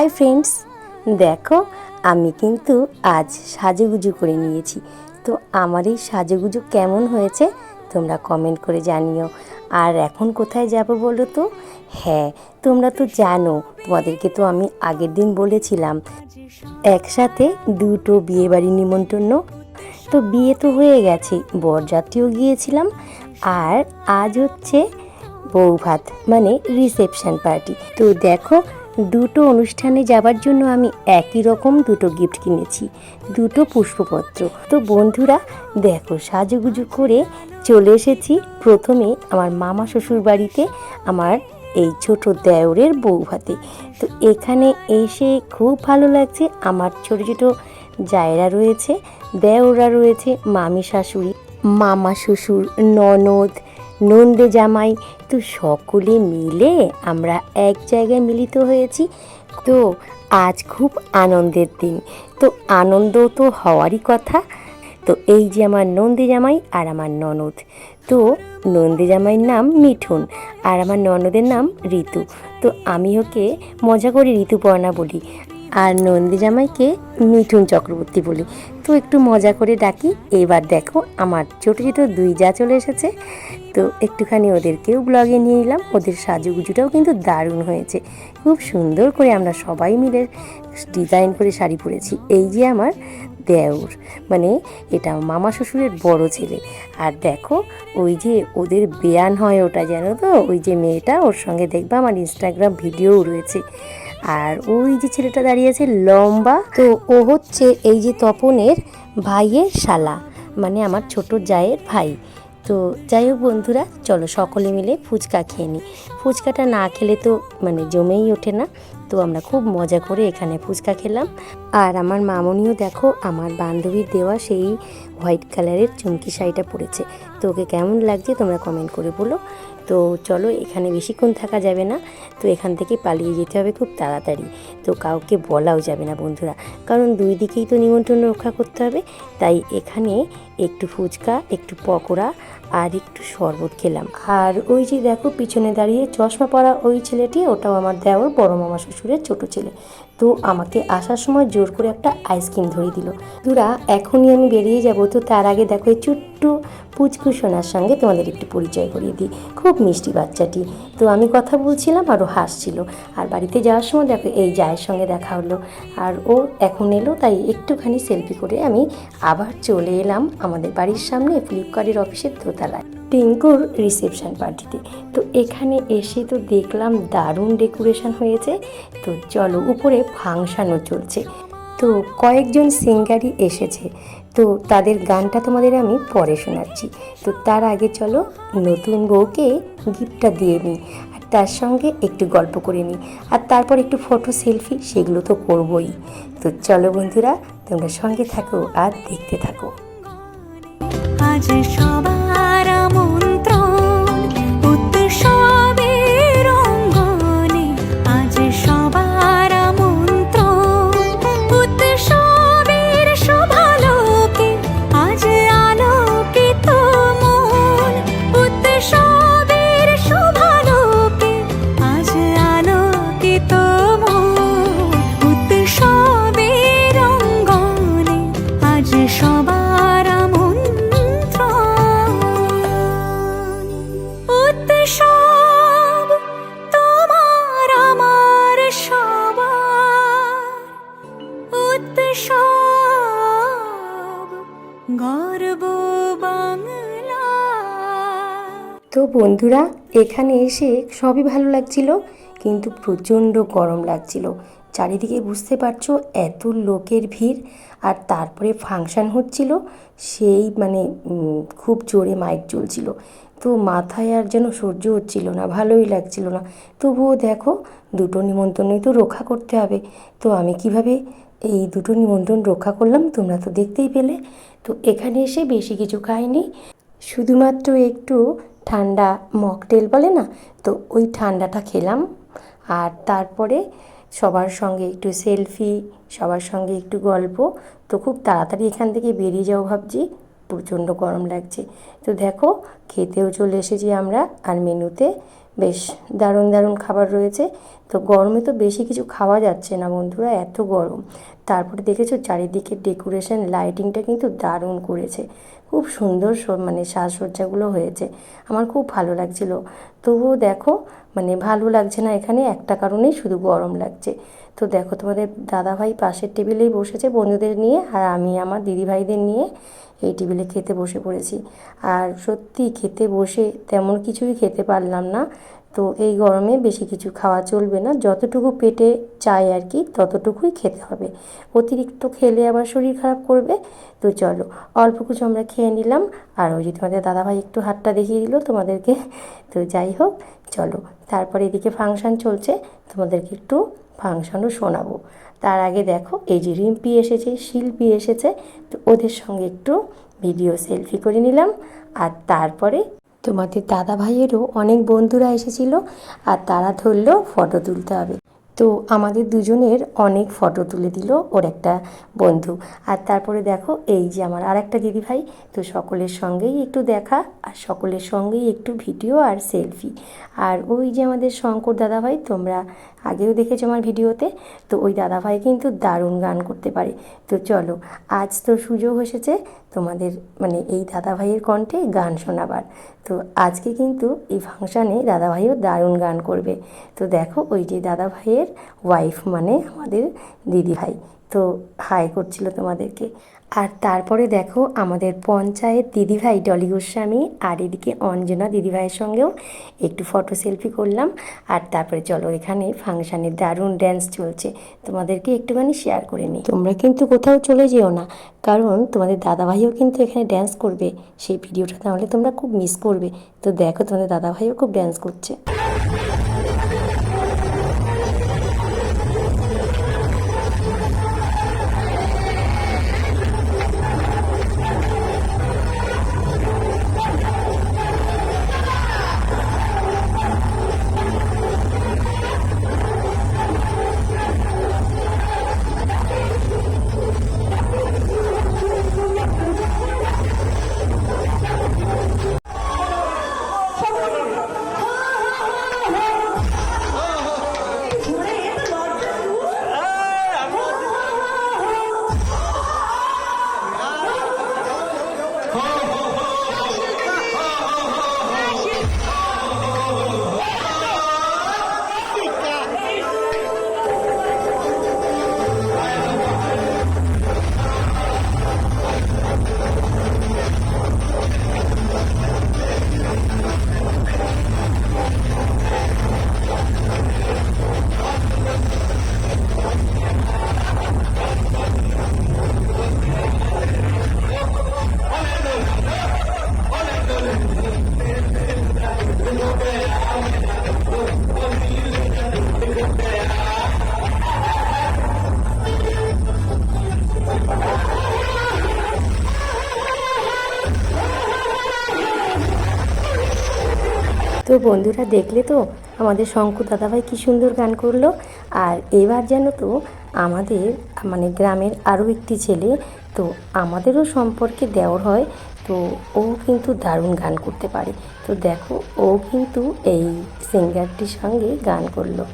Hi friends, দেখো আমি কিন্তু আজ সাজুগুজু করে নিয়েছি। তো আমার এই সাজুগুজু কেমন হয়েছে তোমরা কমেন্ট করে জানিও। আর এখন কোথায় যাব বলো তো? হ্যাঁ, তোমরা তো জানো, তোমাদেরকে তো আমি আগের দিন বলেছিলাম একসাথে দুটো বিয়েবাড়ি নিমন্ত্রণ। তো বিয়ে তো হয়ে গেছে, বরযাত্রীও গিয়েছিলাম, আর আজ হচ্ছে বৌভাত মানে রিসেপশন পার্টি। তো দেখো, দুটো অনুষ্ঠানে যাবার জন্য আমি একই রকম দুটো গিফট কিনেছি, দুটো পুষ্পপত্র। তো বন্ধুরা দেখো, সাজুগুজু করে চলে এসেছি প্রথমে আমার মামা শ্বশুর বাড়িতে, আমার এই ছোট দেওরের বৌভাতে। তো এখানে এসে খুব ভালো লাগছে। আমার ছোট ছোট জায়েরা রয়েছে, দেওররা রয়েছে, মামি শাশুড়ি, মামা শ্বশুর, ননদ, নন্দে জামাই। তো সকলে মিলে আমরা এক জায়গায় মিলিত হয়েছি। তো আজ খুব আনন্দের দিন, তো আনন্দ তো হওয়ারই কথা। তো এই যে আমার নন্দে জামাই আর আমার ননদ, তো নন্দে জামাইয়ের নাম মিঠুন আর আমার ননদের নাম ঋতু। তো আমি ওকে মজা করে ঋতুপর্ণা বলি, আর নন্দী জামাইকে মিঠুন চক্রবর্তী বলি। তো একটু মজা করে ডাকি। এবার দেখো আমার ছোটো ছোটো দুই যা চলে এসেছে, তো একটুখানি ওদেরকেও ব্লগে নিয়ে নিলাম। ওদের সাজুগুজুটাও কিন্তু দারুণ হয়েছে, খুব সুন্দর করে আমরা সবাই মিলে ডিজাইন করে শাড়ি পরেছি। এই যে আমার দেওর, মানে এটা মামা শ্বশুরের বড় ছেলে। আর দেখো ওই যে ওদের বেয়ান হয় ওটা, জানো তো, ওই যে মেয়েটা, ওর সঙ্গে দেখবা আমার ইনস্টাগ্রাম ভিডিওও রয়েছে। আর ওই যে ছেলেটা দাঁড়িয়ে আছে লম্বা, তো ও হচ্ছে এই যে তপনের ভাইয়ের শালা, মানে আমার ছোট জায়ের ভাই। তো যাই হোক বন্ধুরা, চলো সকলে মিলে ফুচকা খেয়ে নিই। ফুচকাটা না খেলে তো মানে জমেই ওঠে না। তো আমরা খুব মজা করে এখানে ফুচকা খেলাম। আর আমার মামনিও দেখো আমার বান্ধবীর দেওয়া সেই হোয়াইট কালারের চুমকি শাড়িটা পরেছে। তো ওকে কেমন লাগছে তোমরা কমেন্ট করে বলো। তো চলো, এখানে বেশিক্ষণ থাকা যাবে না, তো এখান থেকে পালিয়ে যেতে হবে খুব তাড়াতাড়ি। তো কাউকে বলাও যাবে না বন্ধুরা, কারণ দুই দিকেই তো নিমন্ত্রণ রক্ষা করতে হবে। তাই এখানে একটু ফুচকা, একটু পকোড়া আর একটু শরবত খেলাম। আর ওই যে দেখো পিছনে দাঁড়িয়ে চশমা পরা ওই ছেলেটি, ওটাও আমার দেওর বড় মামা শ্বশুরের ছোট ছেলে। তো আমাকে আসার সময় জোর করে একটা আইসক্রিম ধরিয়ে দিল। দুরা এখনই আমি বেরিয়ে যাব, তো তার আগে দেখো এই ছোট্ট পুচকু সোনার সঙ্গে তোমাদের একটু পরিচয় করিয়ে দিই। খুব মিষ্টি বাচ্চাটি। তো আমি কথা বলছিলাম আর ও হাসছিল। আর বাড়িতে যাওয়ার সময় দেখো এই জায়ের সঙ্গে দেখা হলো, আর ও এখন এলো, তাই একটুখানি সেলফি করে আমি আবার চলে এলাম আমাদের বাড়ির সামনে ফ্লিপকার্টের অফিসের দোতলায় টিঙ্কুর রিসেপশন পার্টিতে। তো এখানে এসে তো দেখলাম দারুণ ডেকোরেশন হয়েছে। তো চলো, উপরে ফাংশানও চলছে। তো কয়েকজন সিঙ্গারই এসেছে, তো তাদের গানটা তোমাদের আমি পরে শোনাচ্ছি। তো তার আগে চলো নতুন বউকে গিফটটা দিয়ে নিই, আর তার সঙ্গে একটু গল্প করে নিই, আর তারপর একটু ফটো সেলফি, সেগুলো তো করবই। তো চলো বন্ধুরা, তোমরা সঙ্গে থাকো আর দেখতে থাকো। আজ সবার আমন্ত্রণ উৎসবের অঙ্গনে, আজ সবার আমন্ত্রণ উৎসবের শোভালোকে, আজ আলোকিত মন উৎসবের শোভালোকে, আজ আলোকিত মন উৎসবের অঙ্গনে, আজ সবার উৎসব তোমার আমার সবার, উৎসব গর্ব বাংলা। তো বন্ধুরা এখানে এসে সবই ভালো লাগছিল, কিন্তু প্রচণ্ড গরম লাগছিল। চারিদিকে বুঝতে পারছো এত লোকের ভিড়, আর তারপরে ফাংশান হচ্ছিল, সেই মানে খুব জোরে মাইক চলছিল। তো মাথায় আর যেন সহ্য হচ্ছিল না, ভালোই লাগছিল না। তবুও দেখো দুটো নিমন্ত্রণই তো রক্ষা করতে হবে। তো আমি কিভাবে এই দুটো নিমন্ত্রণ রক্ষা করলাম তোমরা তো দেখতেই পেলে। তো এখানে এসে বেশি কিছু খাইনি, শুধুমাত্র একটু ঠান্ডা মকটেল বলে না, তো ওই ঠান্ডাটা খেলাম। আর তারপরে সবার সঙ্গে একটু সেলফি, সবার সঙ্গে একটু গল্প। তো খুব তাড়াতাড়ি এখান থেকে বেরিয়ে যাও ভাবছি, প্রচণ্ড গরম লাগছে। তো দেখো খেতেও চলে এসেছি আমরা, আর মেনুতে বেশ দারুণ দারুণ খাবার রয়েছে। তো গরমে তো বেশি কিছু খাওয়া যাচ্ছে না বন্ধুরা, এত গরম। তারপরে দেখেছো চারিদিকে ডেকোরেশন লাইটিংটা কিন্তু দারুণ করেছে, খুব সুন্দর মানে সাজসজ্জাগুলো হয়েছে, আমার খুব ভালো লাগছিল। তবুও দেখো মানে ভালো লাগছে না এখানে একটা কারণেই, শুধু গরম লাগছে। তো দেখো তোমাদের দাদাভাই পাশের টেবিলেই বসেছে বন্ধুদের নিয়ে, আর আমি আমার দিদিভাইদের নিয়ে এই টেবিলে খেতে বসে পড়েছি। আর সত্যি খেতে বসে তেমন কিছুই খেতে পারলাম না। তো এই গরমে বেশি কিছু খাওয়া চলবে না, যতটুকু পেটে চাই আর কি ততটুকুই খেতে হবে, অতিরিক্ত খেলে আবার শরীর খারাপ করবে। তো চলো অল্প কিছু আমরা খেয়ে নিলাম। আর ওই যে তোমাদের দাদাভাই একটু হাতটা দেখিয়ে দিল তোমাদেরকে। তো যাই হোক চলো, তারপরে এদিকে ফাংশান চলছে, তোমাদেরকে একটু ফাংশানও শোনাবো। তার আগে দেখো এই যে রিম্পি এসেছে, শিল্পী এসেছে, তো ওদের সঙ্গে একটু ভিডিও সেলফি করে নিলাম। আর তারপরে তোমাদের দাদা ভাইয়েরও অনেক বন্ধুরা এসেছিল, আর তারা ধরলো ফটো তুলতে হবে। তো আমাদের দুজনের অনেক ফটো তুলে দিল ওর একটা বন্ধু। আর তারপরে দেখো এই যে আমার আর একটা দিদিভাই, তো সকলের সঙ্গেই একটু দেখা, আর সকলের সঙ্গেই একটু ভিডিও আর সেলফি। আর ওই যে আমাদের শঙ্কর দাদাভাই, তোমরা আগেও দেখেছো আমার ভিডিওতে, তো ওই দাদাভাই কিন্তু দারুণ গান করতে পারে। তো চলো আজ তো সুযোগ এসেছে তোমাদের মানে এই দাদাভাইয়ের কণ্ঠে গান শোনাবার। তো আজকে কিন্তু এই ফাংশানে দাদাভাইও দারুণ গান করবে। তো দেখো ওই যে দাদাভাইয়ের ওয়াইফ মানে আমাদের দিদিভাই, তো হাই করছিল তোমাদেরকে। আর তারপরে দেখো আমাদের পঞ্চায়েত দিদিভাই ডলি গোস্বামী, আর এদিকে অঞ্জনা দিদিভাইয়ের সঙ্গেও একটু ফটো সেলফি করলাম। আর তারপরে চলো এখানে ফাংশানে দারুণ ড্যান্স চলছে, তোমাদেরকে একটুখানি শেয়ার করে নিই। তোমরা কিন্তু কোথাও চলে যেও না, কারণ তোমাদের দাদাভাইও কিন্তু এখানে ড্যান্স করবে, সেই ভিডিওটা তাহলে তোমরা খুব মিস করবে। তো দেখো তোমাদের দাদাভাইও খুব ড্যান্স করছে। তো বন্ধুরা দেখলে তো আমাদের শঙ্কর দাদাভাই কী সুন্দর গান করলো। আর এবার যেন তো আমাদের মানে গ্রামের আরও একটি ছেলে, তো আমাদেরও সম্পর্কে দেওর হয়, তো ও কিন্তু দারুণ গান করতে পারে। তো দেখো ও কিন্তু এই সিঙ্গারটির সঙ্গে গান করলো।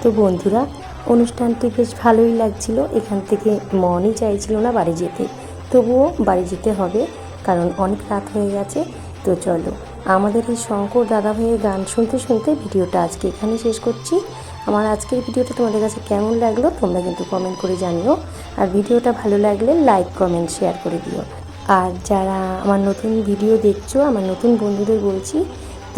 তো বন্ধুরা, অনুষ্ঠানটি বেশ ভালোই লাগছিল। এখান থেকে মনই চাইছিল না বাড়ি যেতে, তবুও বাড়ি যেতে হবে কারণ অনেক রাত হয়ে গেছে। তো চলো, আমাদের এই শঙ্কর দাদাভাইয়ের গান শুনতে শুনতে ভিডিওটা আজকে এখানে শেষ করছি। আমার আজকের ভিডিওটা তোমাদের কাছে কেমন লাগলো তোমরা কিন্তু কমেন্ট করে জানিও। আর ভিডিওটা ভালো লাগলে লাইক, কমেন্ট, শেয়ার করে দিও। আর যারা আমার নতুন ভিডিও দেখছো, আমার নতুন বন্ধুদের বলছি,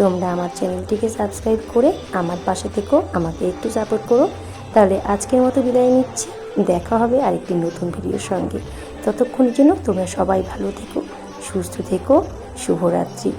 তোমরা আমার চ্যানেলটিকে সাবস্ক্রাইব করে আমার পাশে থেকো, আমাকে একটু সাপোর্ট করো। তাহলে আজকের মতো বিদায় নিচ্ছি, দেখা হবে আরেকটি নতুন ভিডিওর সঙ্গে। ততক্ষণের জন্য তোমরা সবাই ভালো থেকো, সুস্থ থেকো, শুভরাত্রি।